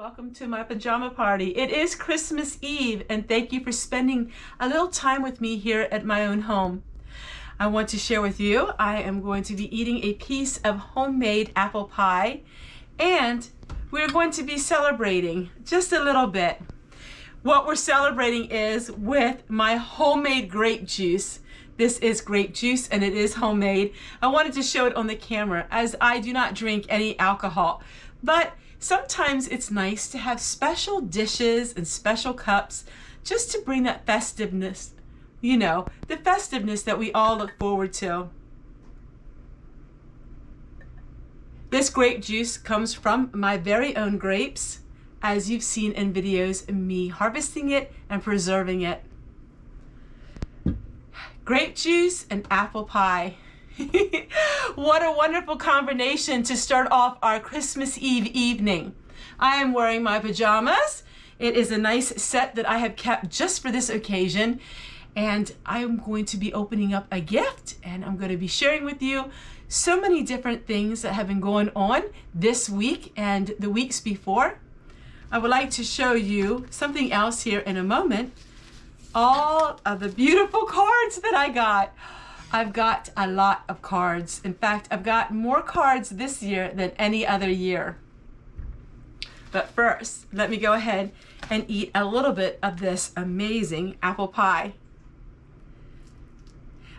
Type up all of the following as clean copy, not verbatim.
Welcome to my pajama party. It is Christmas Eve, and thank you for spending a little time with me here at my own home. I want to share with you, I am going to be eating a piece of homemade apple pie, and we're going to be celebrating just a little bit. What we're celebrating is with my homemade grape juice. This is grape juice and it is homemade. I wanted to show it on the camera as I do not drink any alcohol, but sometimes it's nice to have special dishes and special cups just to bring that festiveness, you know, the festiveness that we all look forward to. This grape juice comes from my very own grapes, as you've seen in videos of me harvesting it and preserving it. Grape juice and apple pie. What a wonderful combination to start off our Christmas Eve evening. I am wearing my pajamas. It is a nice set that I have kept just for this occasion. And I'm going to be opening up a gift, and I'm going to be sharing with you so many different things that have been going on this week and the weeks before. I would like to show you something else here in a moment. All of the beautiful cards that I got. I've got a lot of cards. In fact, I've got more cards this year than any other year. But first, let me go ahead and eat a little bit of this amazing apple pie.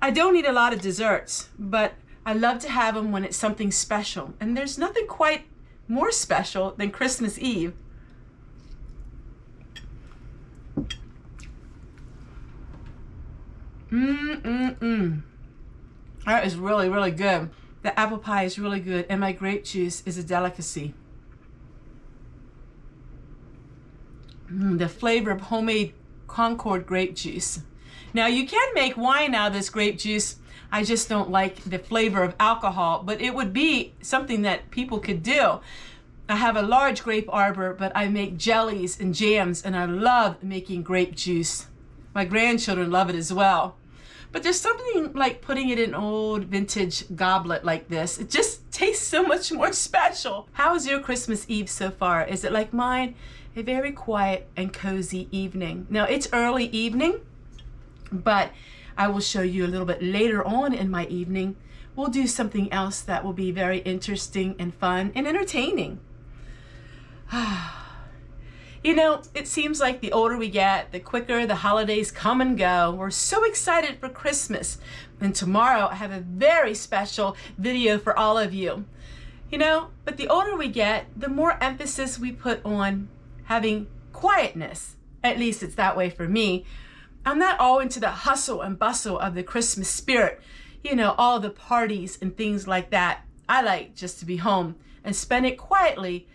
I don't eat a lot of desserts, but I love to have them when it's something special. And there's nothing quite more special than Christmas Eve. That is really, really good. The apple pie is really good, and my grape juice is a delicacy. The flavor of homemade Concord grape juice. Now, you can make wine out of this grape juice. I just don't like the flavor of alcohol, but it would be something that people could do. I have a large grape arbor, but I make jellies and jams, and I love making grape juice. My grandchildren love it as well. But there's something like putting it in an old vintage goblet like this. It just tastes so much more special. How is your Christmas Eve so far? Is it like mine? A very quiet and cozy evening. Now, it's early evening, but I will show you a little bit later on in my evening. We'll do something else that will be very interesting and fun and entertaining. You know, it seems like the older we get, the quicker the holidays come and go. We're so excited for Christmas. And tomorrow I have a very special video for all of you. You know, but the older we get, the more emphasis we put on having quietness. At least it's that way for me. I'm not all into the hustle and bustle of the Christmas spirit. You know, all the parties and things like that. I like just to be home and spend it quietly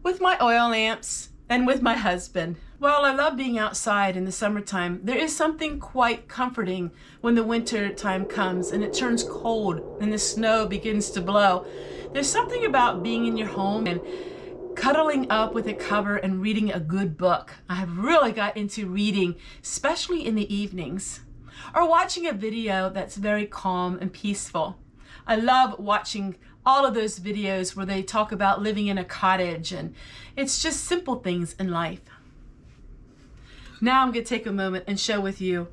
with my oil lamps and with my husband. While I love being outside in the summertime, there is something quite comforting when the winter time comes and it turns cold and the snow begins to blow. There's something about being in your home and cuddling up with a cover and reading a good book. I have really got into reading, especially in the evenings, or watching a video that's very calm and peaceful. I love watching all of those videos where they talk about living in a cottage, and it's just simple things in life. Now I'm going to take a moment and share with you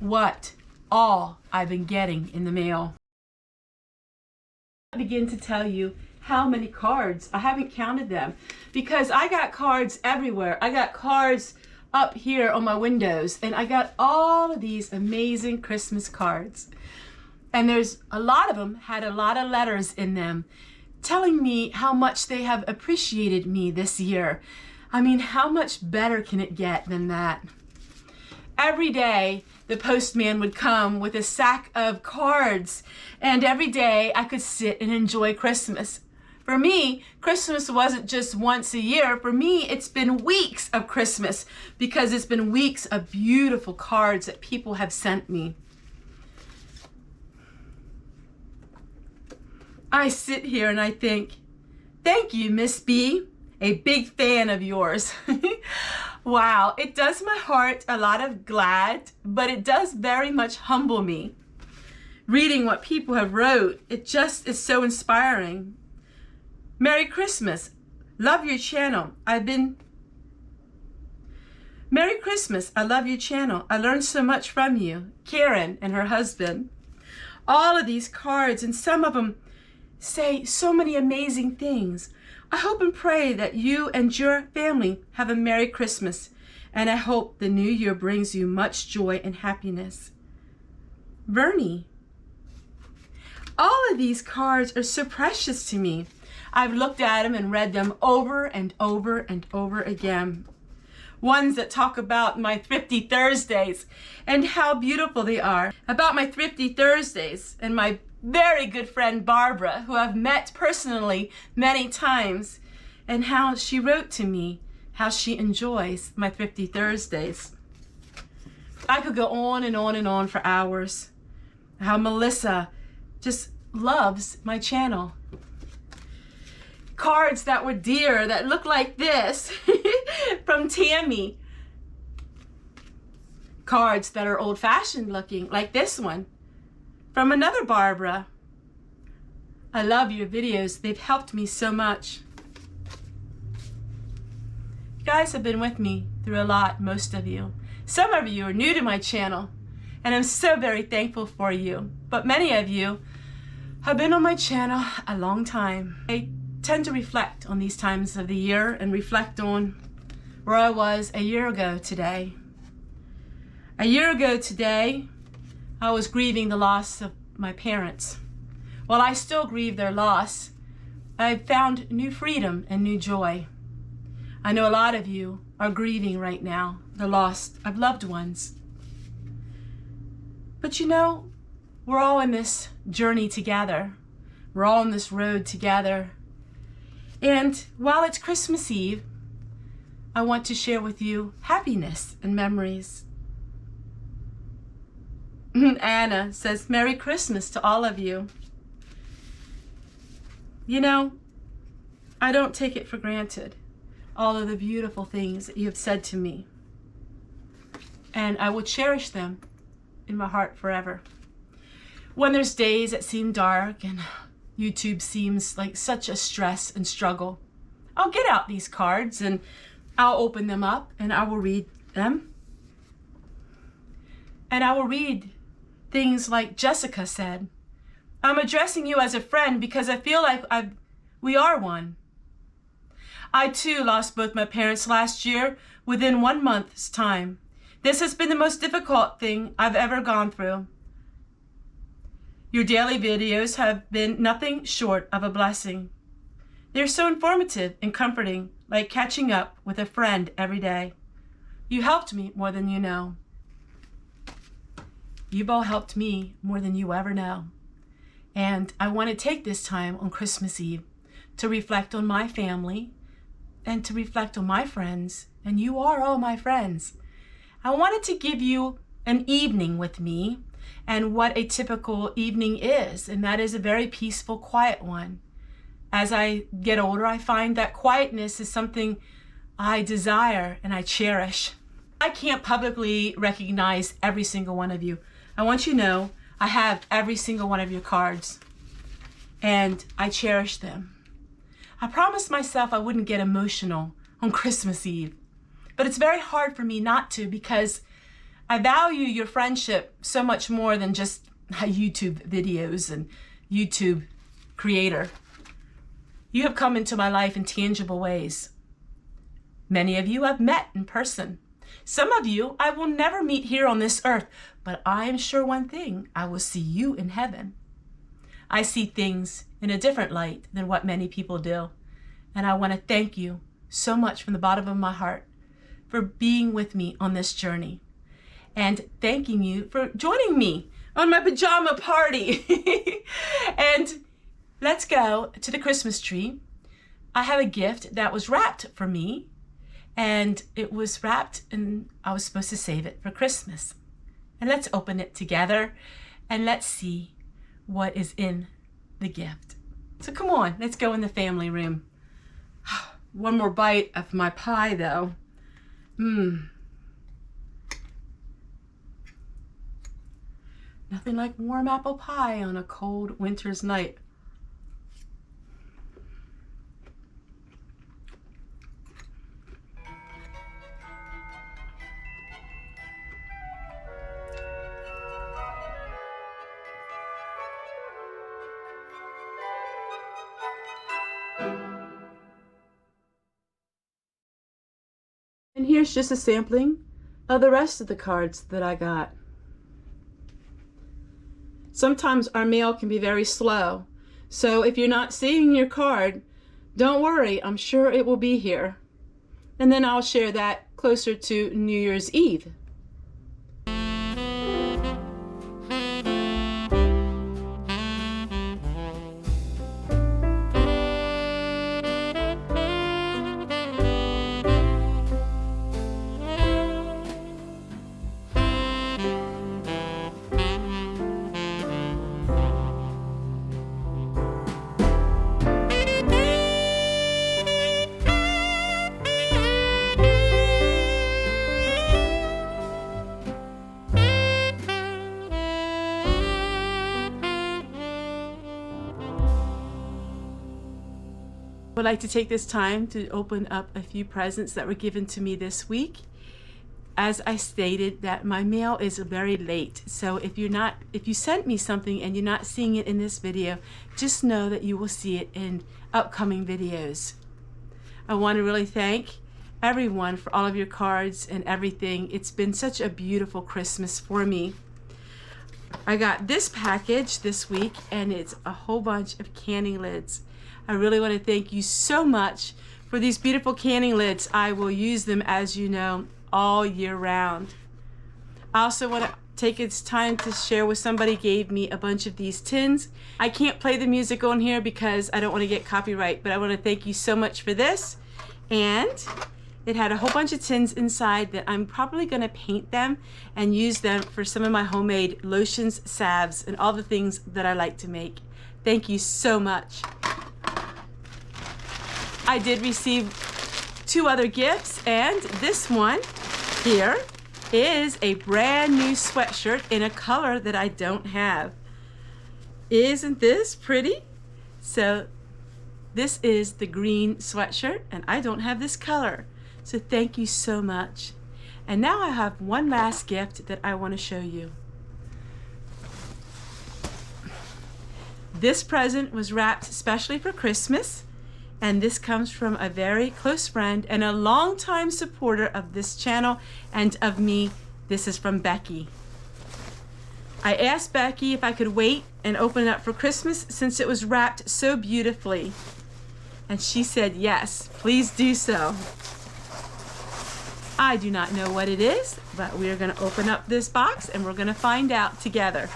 what all I've been getting in the mail. I begin to tell you how many cards. I haven't counted them because I got cards everywhere. I got cards up here on my windows, and I got all of these amazing Christmas cards. And there's a lot of them had a lot of letters in them telling me how much they have appreciated me this year. I mean, how much better can it get than that? Every day, the postman would come with a sack of cards, and every day I could sit and enjoy Christmas. For me, Christmas wasn't just once a year. For me, it's been weeks of Christmas because it's been weeks of beautiful cards that people have sent me. I sit here and I think, thank you, Miss B, a big fan of yours. Wow, it does my heart a lot of glad, but it does very much humble me. Reading what people have wrote, it just is so inspiring. Merry Christmas. Love your channel. Merry Christmas. I love your channel. I learned so much from you. Karen and her husband. All of these cards, and some of them say so many amazing things. I hope and pray that you and your family have a Merry Christmas, and I hope the new year brings you much joy and happiness. Bernie. All of these cards are so precious to me. I've looked at them and read them over and over and over again. Ones that talk about my Thrifty Thursdays and how beautiful they are. About my Thrifty Thursdays and my very good friend Barbara, who I've met personally many times, and how she wrote to me how she enjoys my Thrifty Thursdays. I could go on and on and on for hours. How Melissa just loves my channel. Cards that were dear that look like this from Tammy. Cards that are old-fashioned looking like this one from another Barbara. I love your videos. They've helped me so much. You guys have been with me through a lot, most of you. Some of you are new to my channel, and I'm so very thankful for you. But many of you have been on my channel a long time. I tend to reflect on these times of the year and reflect on where I was a year ago today. A year ago today, I was grieving the loss of my parents. While I still grieve their loss, I've found new freedom and new joy. I know a lot of you are grieving right now the loss of loved ones. But you know, we're all in this journey together. We're all on this road together. And while it's Christmas Eve, I want to share with you happiness and memories. Anna says, Merry Christmas to all of you. You know, I don't take it for granted, all of the beautiful things that you have said to me. And I will cherish them in my heart forever. When there's days that seem dark and YouTube seems like such a stress and struggle, I'll get out these cards and I'll open them up and I will read them. And I will read things like Jessica said. I'm addressing you as a friend because I feel like we are one. I too lost both my parents last year within 1 month's time. This has been the most difficult thing I've ever gone through. Your daily videos have been nothing short of a blessing. They're so informative and comforting, like catching up with a friend every day. You helped me more than you know. You've all helped me more than you ever know. And I want to take this time on Christmas Eve to reflect on my family and to reflect on my friends. And you are all my friends. I wanted to give you an evening with me and what a typical evening is. And that is a very peaceful, quiet one. As I get older, I find that quietness is something I desire and I cherish. I can't publicly recognize every single one of you. I want you to know I have every single one of your cards and I cherish them. I promised myself I wouldn't get emotional on Christmas Eve, but it's very hard for me not to because I value your friendship so much more than just YouTube videos and YouTube creator. You have come into my life in tangible ways. Many of you I've met in person. Some of you I will never meet here on this earth, but I am sure one thing, I will see you in heaven. I see things in a different light than what many people do. And I want to thank you so much from the bottom of my heart for being with me on this journey. And thanking you for joining me on my pajama party. And let's go to the Christmas tree. I have a gift that was wrapped for me. And it was wrapped and I was supposed to save it for Christmas. And let's open it together and let's see what is in the gift. So come on, let's go in the family room. One more bite of my pie though. Nothing like warm apple pie on a cold winter's night. here's just a sampling of the rest of the cards that I got. Sometimes our mail can be very slow, so if you're not seeing your card, don't worry, I'm sure it will be here. And then I'll share that closer to New Year's Eve. I would like to take this time to open up a few presents that were given to me this week. As I stated, that my mail is very late, so if you sent me something and you're not seeing it in this video, just know that you will see it in upcoming videos. I want to really thank everyone for all of your cards and everything. It's been such a beautiful Christmas for me. I got this package this week, and it's a whole bunch of canning lids. I really want to thank you so much for these beautiful canning lids. I will use them, as you know, all year round. I also want to take this time to share with somebody gave me a bunch of these tins. I can't play the music on here because I don't want to get copyright, but I want to thank you so much for this. And it had a whole bunch of tins inside that I'm probably going to paint them and use them for some of my homemade lotions, salves, and all the things that I like to make. Thank you so much. I did receive 2 other gifts, and this one here is a brand new sweatshirt in a color that I don't have. Isn't this pretty? So this is the green sweatshirt, and I don't have this color. So thank you so much. And now I have one last gift that I want to show you. This present was wrapped especially for Christmas. And this comes from a very close friend and a longtime supporter of this channel and of me. This is from Becky. I asked Becky if I could wait and open it up for Christmas since it was wrapped so beautifully. And she said yes, please do so. I do not know what it is, but we are going to open up this box and we're going to find out together.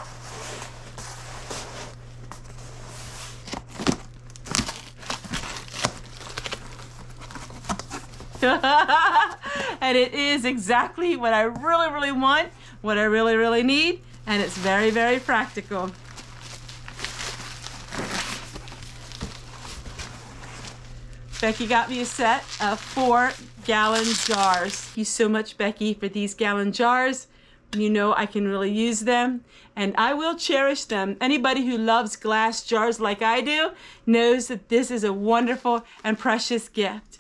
And it is exactly what I really want, what I really need, and it's very practical. Becky got me a set of 4-gallon jars. Thank you so much, Becky, for these gallon jars. You know I can really use them, and I will cherish them. Anybody who loves glass jars like I do knows that this is a wonderful and precious gift.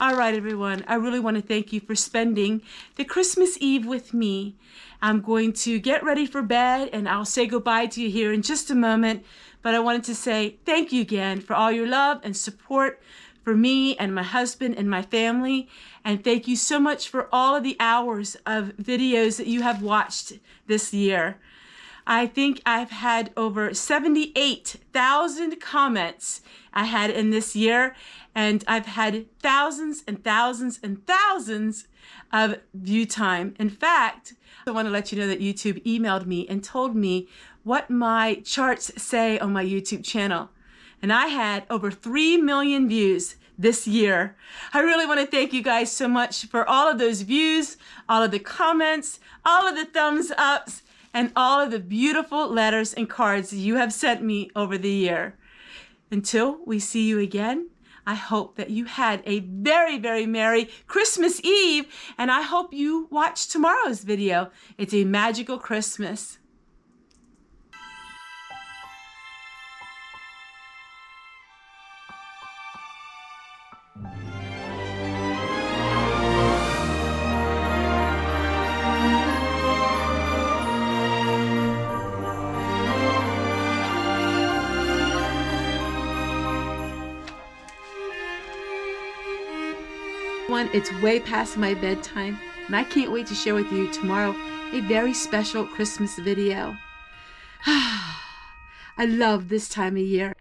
All right, everyone, I really want to thank you for spending the Christmas Eve with me. I'm going to get ready for bed, and I'll say goodbye to you here in just a moment. But I wanted to say thank you again for all your love and support for me and my husband and my family. And thank you so much for all of the hours of videos that you have watched this year. I think I've had over 78,000 comments I had in this year, and I've had thousands and thousands and thousands of view time. In fact, I want to let you know that YouTube emailed me and told me what my charts say on my YouTube channel. And I had over 3 million views this year. I really want to thank you guys so much for all of those views, all of the comments, all of the thumbs ups, and all of the beautiful letters and cards you have sent me over the year. Until we see you again, I hope that you had a very Merry Christmas Eve, and I hope you watch tomorrow's video. It's a magical Christmas. everyone. It's way past my bedtime, and I can't wait to share with you tomorrow a very special Christmas video. I love this time of year.